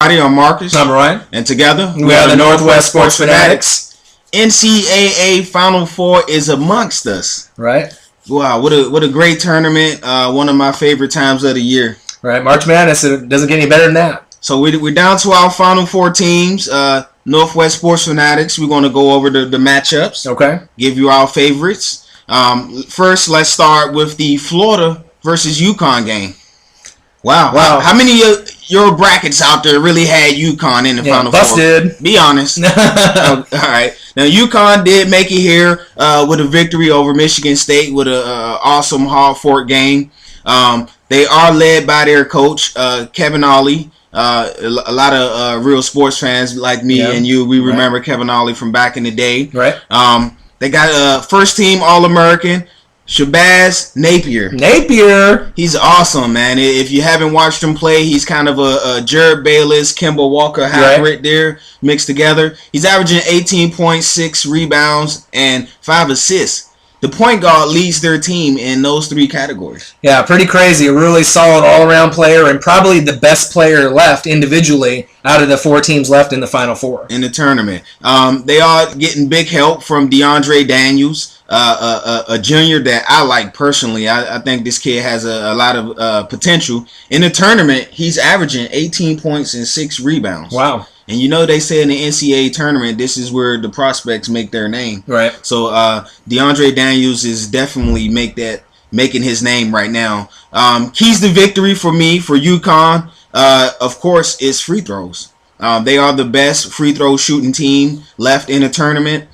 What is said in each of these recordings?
I'm Marcus. I'm Ryan. And together, we are the Northwest Sports Fanatics. NCAA Final Four is amongst us. Right. Wow, what a great tournament. One of my favorite times of the year. Right. March Madness, it doesn't get any better than that. So we're down to our Final Four teams. Northwest Sports Fanatics, we're going to go over the matchups. Okay. Give you our favorites. First, let's start with the Florida versus UConn game. Wow. How many of your brackets out there really had UConn in the Final Four? Busted. Be honest. All right. Now, UConn did make it here with a victory over Michigan State with an awesome hard-fought game. They are led by their coach, Kevin Ollie. A lot of real sports fans like me and you, we remember Kevin Ollie from back in the day. Right. They got a first-team All-American, Shabazz Napier. He's awesome, man. If you haven't watched him play, he's kind of a Jared Bayless, Kemba Walker hybrid there mixed together. He's averaging 18.6 rebounds and 5 assists. The point guard leads their team in those three categories. Yeah, pretty crazy. A really solid all-around player and probably the best player left individually out of the 4 teams left in the Final Four. In the tournament. They are getting big help from DeAndre Daniels, a junior that I like personally. I think this kid has a lot of potential. In the tournament, he's averaging 18 points and 6 rebounds. Wow. And you know they say in the NCAA tournament, this is where the prospects make their name. Right. So DeAndre Daniels is definitely making his name right now. Keys to victory for me, for UConn, of course, is free throws. They are the best free throw shooting team left in the tournament.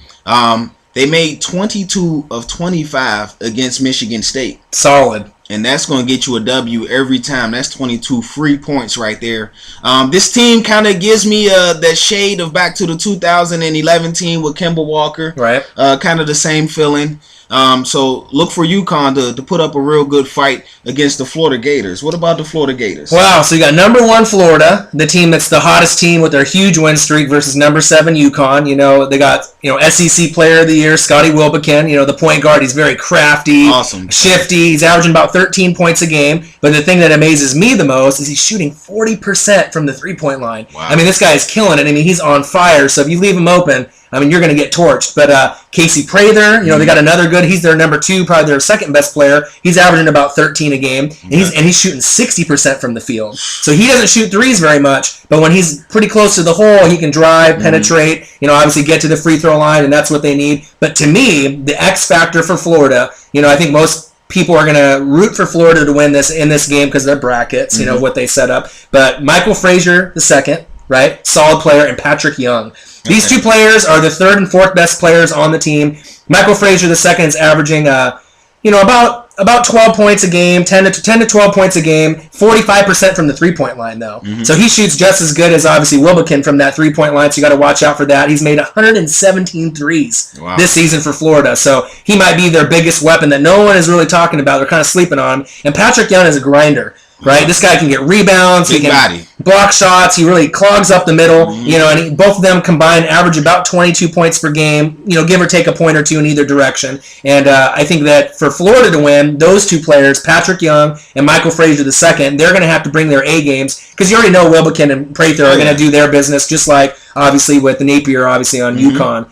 They made 22 of 25 against Michigan State. Solid. And that's going to get you a W every time. That's 22 free points right there. This team kind of gives me that shade of back to the 2011 team with Kemba Walker. Right. Kind of the same feeling. So look for UConn to put up a real good fight against the Florida Gators. What about the Florida Gators? Wow, so you got number 1 Florida, the team that's the hottest team with their huge win streak versus number 7 UConn. You know, they got, SEC Player of the Year, Scotty Wilbekin. The point guard, he's very crafty, awesome, shifty. He's averaging about 13 points a game. But the thing that amazes me the most is he's shooting 40% from the three-point line. Wow. I mean, this guy is killing it. I mean, he's on fire. So if you leave him open, you're going to get torched. But Casey Prather, they got another good. He's their number 2, probably their second best player. He's averaging about 13 a game, and he's shooting 60% from the field. So he doesn't shoot threes very much, but when he's pretty close to the hole, he can drive, penetrate, obviously get to the free throw line, and that's what they need. But to me, the X factor for Florida, I think most people are going to root for Florida to win this in this game because of their brackets, what they set up. But Michael Frazier, the second, right, solid player, and Patrick Young. These 2 players are the 3rd and 4th best players on the team. Michael Frazier, the second, is averaging, about 12 points a game, 10 to 12 points a game, 45% from the three-point line, though. So he shoots just as good as, obviously, Wilbekin from that three-point line, so you got to watch out for that. He's made 117 threes this season for Florida, so he might be their biggest weapon that no one is really talking about. They're kind of sleeping on him. And Patrick Young is a grinder. Right, this guy can get rebounds. Big he can body. Block shots. He really clogs up the middle. And both of them combined average about 22 points per game. Give or take a point or two in either direction. And I think that for Florida to win, those 2 players, Patrick Young and Michael Frazier II, they're going to have to bring their A games because you already know Wilbekin and Prather are going to do their business, just like obviously with Napier, obviously on UConn.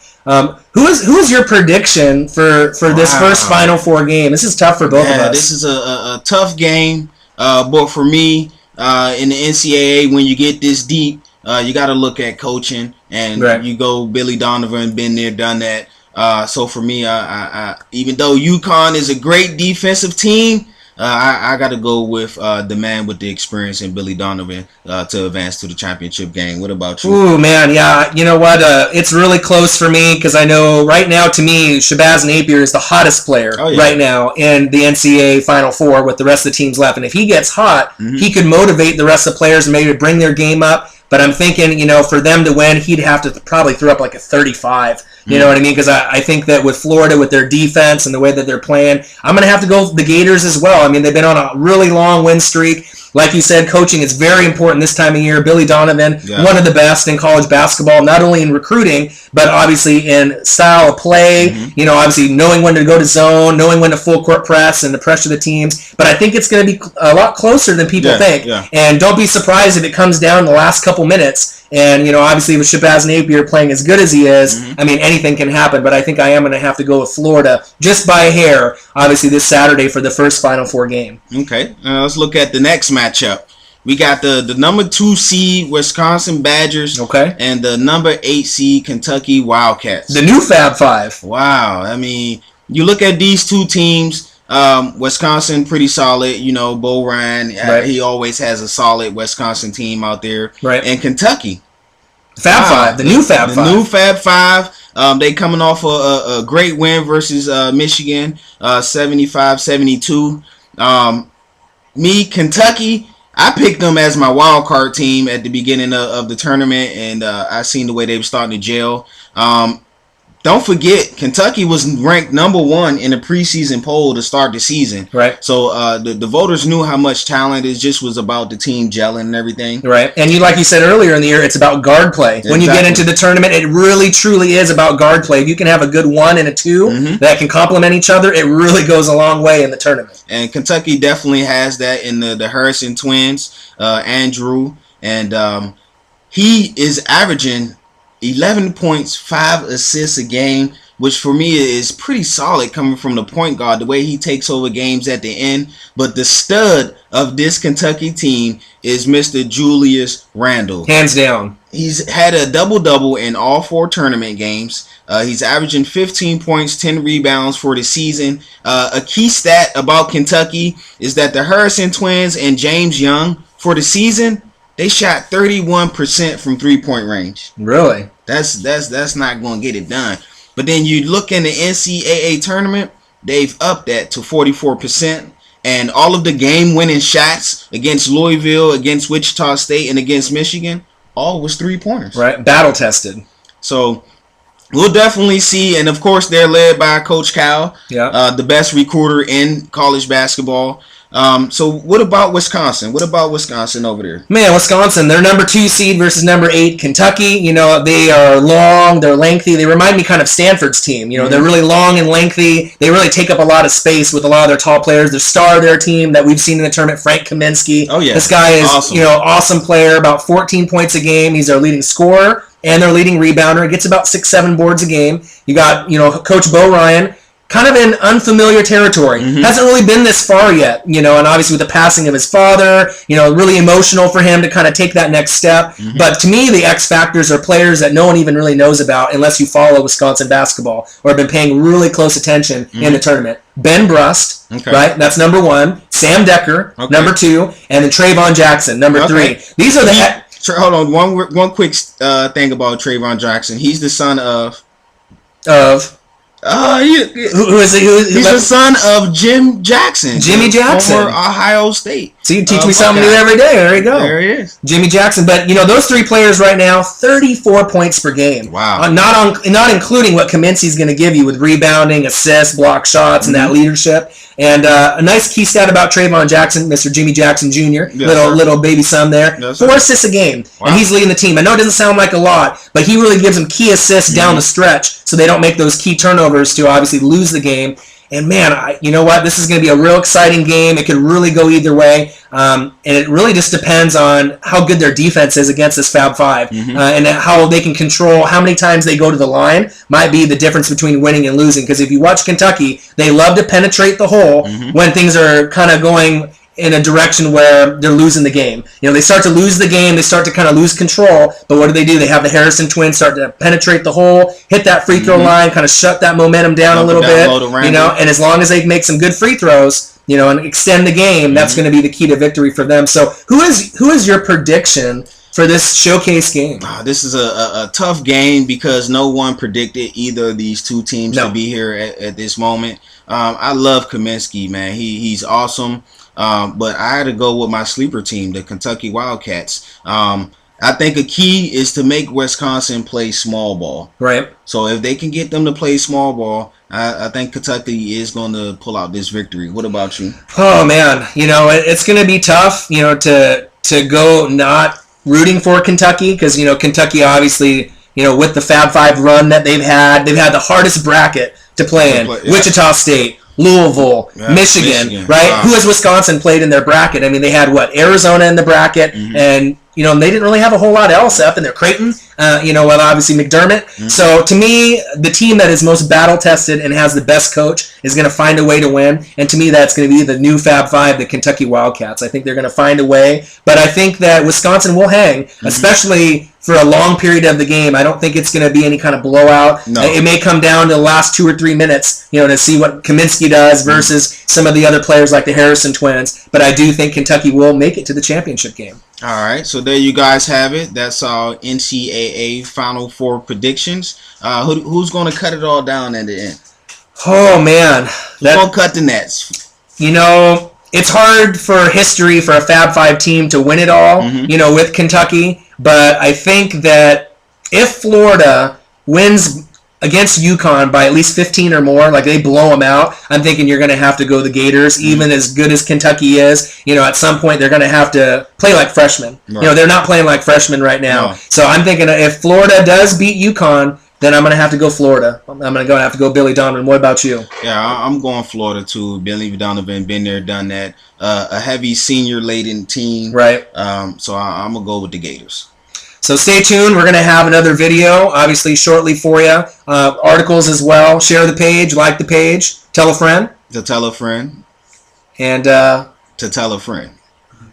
Who is your prediction for this first Final Four game? This is tough for both of us. This is a tough game. But for me, in the NCAA, when you get this deep, you got to look at coaching, and you go Billy Donovan, been there, done that. So for me, I even though UConn is a great defensive team, I got to go with the man with the experience in Billy Donovan to advance to the championship game. What about you? Ooh, man, yeah. You know what? It's really close for me because I know right now, to me, Shabazz Napier is the hottest player right now in the NCAA Final Four with the rest of the teams left. And if he gets hot, he could motivate the rest of the players and maybe bring their game up. But I'm thinking, for them to win, he'd have to probably throw up like a 35. You know what I mean? Because I think that with Florida, with their defense and the way that they're playing, I'm going to have to go with the Gators as well. I mean, they've been on a really long win streak. Like you said, coaching is very important this time of year. Billy Donovan, one of the best in college basketball, not only in recruiting, but obviously in style of play. Obviously knowing when to go to zone, knowing when to full court press and to pressure the teams. But I think it's going to be a lot closer than people think. And don't be surprised if it comes down in the last couple minutes. And, obviously with Shabazz Napier playing as good as he is, I mean, anything can happen. But I think I am going to have to go with Florida just by a hair, obviously, this Saturday for the first Final Four game. Okay. Let's look at the next matchup. We got the number 2 seed Wisconsin Badgers and the number 8 seed Kentucky Wildcats. The new Fab Five. Wow. I mean, you look at these two teams. Wisconsin pretty solid, Bo Ryan, he always has a solid Wisconsin team out there. Right. And Kentucky. Fab Five, the new Fab Five. The new Fab Five. They coming off a great win versus Michigan, 75-72. Kentucky, I picked them as my wild card team at the beginning of the tournament, and I seen the way they were starting to gel. Don't forget, Kentucky was ranked number 1 in the preseason poll to start the season. Right. So the voters knew how much talent it just was about the team gelling and everything. Right. And like you said earlier in the year, it's about guard play. Exactly. When you get into the tournament, it really, truly is about guard play. If you can have a good 1 and a 2 that can complement each other, it really goes a long way in the tournament. And Kentucky definitely has that in the Harrison twins, Andrew. And he is averaging 11 points, 5 assists a game, which for me is pretty solid coming from the point guard, the way he takes over games at the end. But the stud of this Kentucky team is Mr. Julius Randle. Hands down. He's had a double-double in all 4 tournament games. He's averaging 15 points, 10 rebounds for the season. A key stat about Kentucky is that the Harrison twins and James Young, for the season, they shot 31% from three-point range. Really? That's not going to get it done. But then you look in the NCAA tournament, they've upped that to 44%. And all of the game-winning shots against Louisville, against Wichita State, and against Michigan, all was 3-pointers. Right, battle-tested. So we'll definitely see. And, of course, they're led by Coach Cal, the best recruiter in college basketball. So what about Wisconsin? What about Wisconsin over there? Man, Wisconsin, they're number 2 seed versus number 8 Kentucky. They are long, they're lengthy. They remind me kind of Stanford's team. They're really long and lengthy. They really take up a lot of space with a lot of their tall players. The star of their team that we've seen in the tournament, Frank Kaminsky. Oh, yeah. This guy is, awesome. Awesome player, about 14 points a game. He's their leading scorer and their leading rebounder. He gets about 6-7 boards a game. You got, Coach Bo Ryan, kind of in unfamiliar territory. Hasn't really been this far yet, and obviously with the passing of his father, really emotional for him to kind of take that next step. But to me, the X factors are players that no one even really knows about unless you follow Wisconsin basketball or have been paying really close attention in the tournament. Ben Brust, right? That's number 1. Sam Decker, number 2, and then Trayvon Jackson, number 3. These are the... Hold on, one quick thing about Trayvon Jackson. He's the son of... Who is he? He's the son of Jim Jackson. Jimmy Jackson. Former Ohio State. So you teach me something new every day. There you go. There he is. Jimmy Jackson. But, those 3 players right now, 34 points per game. Wow. Not including what Kaminsky's going to give you with rebounding, assists, block shots, and that leadership. And a nice key stat about Trayvon Jackson, Mr. Jimmy Jackson Jr., little baby son there. 4 assists a game, and he's leading the team. I know it doesn't sound like a lot, but he really gives them key assists down the stretch so they don't make those key turnovers to obviously lose the game. And man, you know what? This is going to be a real exciting game. It could really go either way. And it really just depends on how good their defense is against this Fab Five. And how they can control how many times they go to the line might be the difference between winning and losing. Because if you watch Kentucky, they love to penetrate the hole when things are kind of going in a direction where they're losing the game. They start to lose the game, they start to kind of lose control, but what do? They have the Harrison twins start to penetrate the hole, hit that free throw line, kind of shut that momentum down a little bit, and as long as they make some good free throws, and extend the game, that's going to be the key to victory for them. So who is your prediction for this showcase game? This is a tough game because no one predicted either of these two teams to be here at this moment. I love Kaminsky, man. He's awesome. But I had to go with my sleeper team, the Kentucky Wildcats. I think a key is to make Wisconsin play small ball. Right. So if they can get them to play small ball, I think Kentucky is going to pull out this victory. What about you? Oh man, it's going to be tough, to go not rooting for Kentucky because Kentucky obviously, with the Fab Five run that they've had the hardest bracket to play in. Wichita State, Louisville, Michigan, right? Wow. Who has Wisconsin played in their bracket? I mean, they had Arizona in the bracket, and they didn't really have a whole lot else up in there. Creighton, obviously McDermott. So to me, the team that is most battle tested and has the best coach is going to find a way to win. And to me, that's going to be the new Fab Five, the Kentucky Wildcats. I think they're going to find a way, but I think that Wisconsin will hang, especially for a long period of the game. I don't think it's going to be any kind of blowout. No. It may come down to the last 2 or 3 minutes, to see what Kaminsky does versus some of the other players like the Harrison twins. But I do think Kentucky will make it to the championship game. All right, so there you guys have it. That's our NCAA Final Four predictions. Who's going to cut it all down at the end? Oh, man. Who's going to cut the nets? It's hard for history for a Fab Five team to win it all, with Kentucky. But I think that if Florida wins against UConn by at least 15 or more, like they blow them out, I'm thinking you're going to have to go the Gators. Even as good as Kentucky is, at some point they're going to have to play like freshmen. Right. They're not playing like freshmen right now. No. So I'm thinking if Florida does beat UConn, then I'm going to have to go Florida. I'm going to have to go Billy Donovan. What about you? Yeah, I'm going Florida too. Billy Donovan, been there, done that. A heavy senior-laden team. Right. So I'm going to go with the Gators. So stay tuned. We're going to have another video, obviously, shortly for you. Articles as well. Share the page. Like the page. Tell a friend. To tell a friend. And to tell a friend.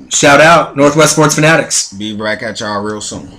Shout out, Northwest Sports Fanatics. Be back at y'all real soon.